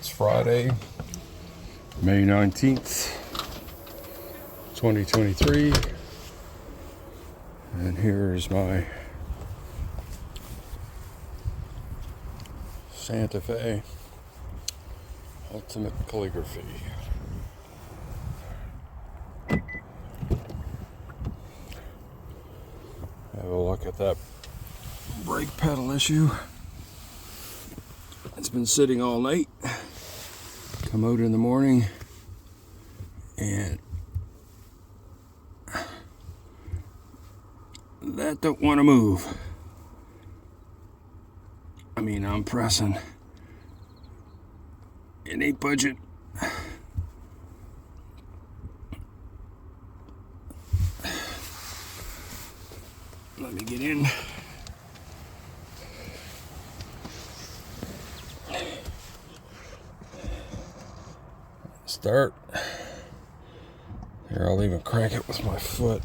It's Friday, May 19th, 2023. And here's my Santa Fe Ultimate Calligraphy. Have a look at that brake pedal issue. It's been sitting all night. Come out in the morning and that don't want to move. I mean, I'm pressing. It ain't budget. Let me get in. Start. Here, I'll even crank it with my foot.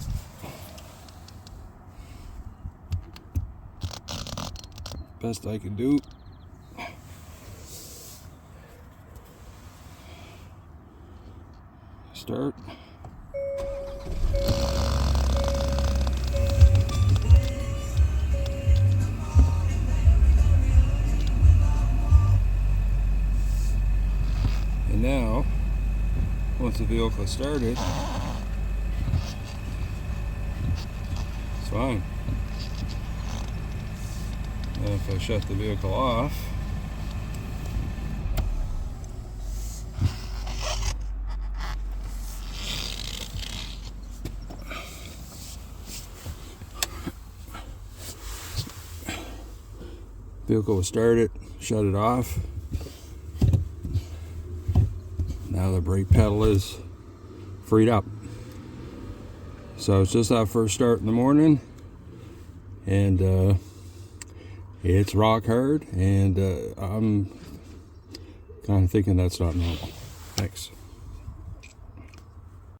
Best I can do. Start. And now, once the vehicle started, it's fine. And if I shut the vehicle off, vehicle will start it, shut it off. Now the brake pedal is freed up. So it's just that first start in the morning, and it's rock hard, and I'm kind of thinking that's not normal. Thanks.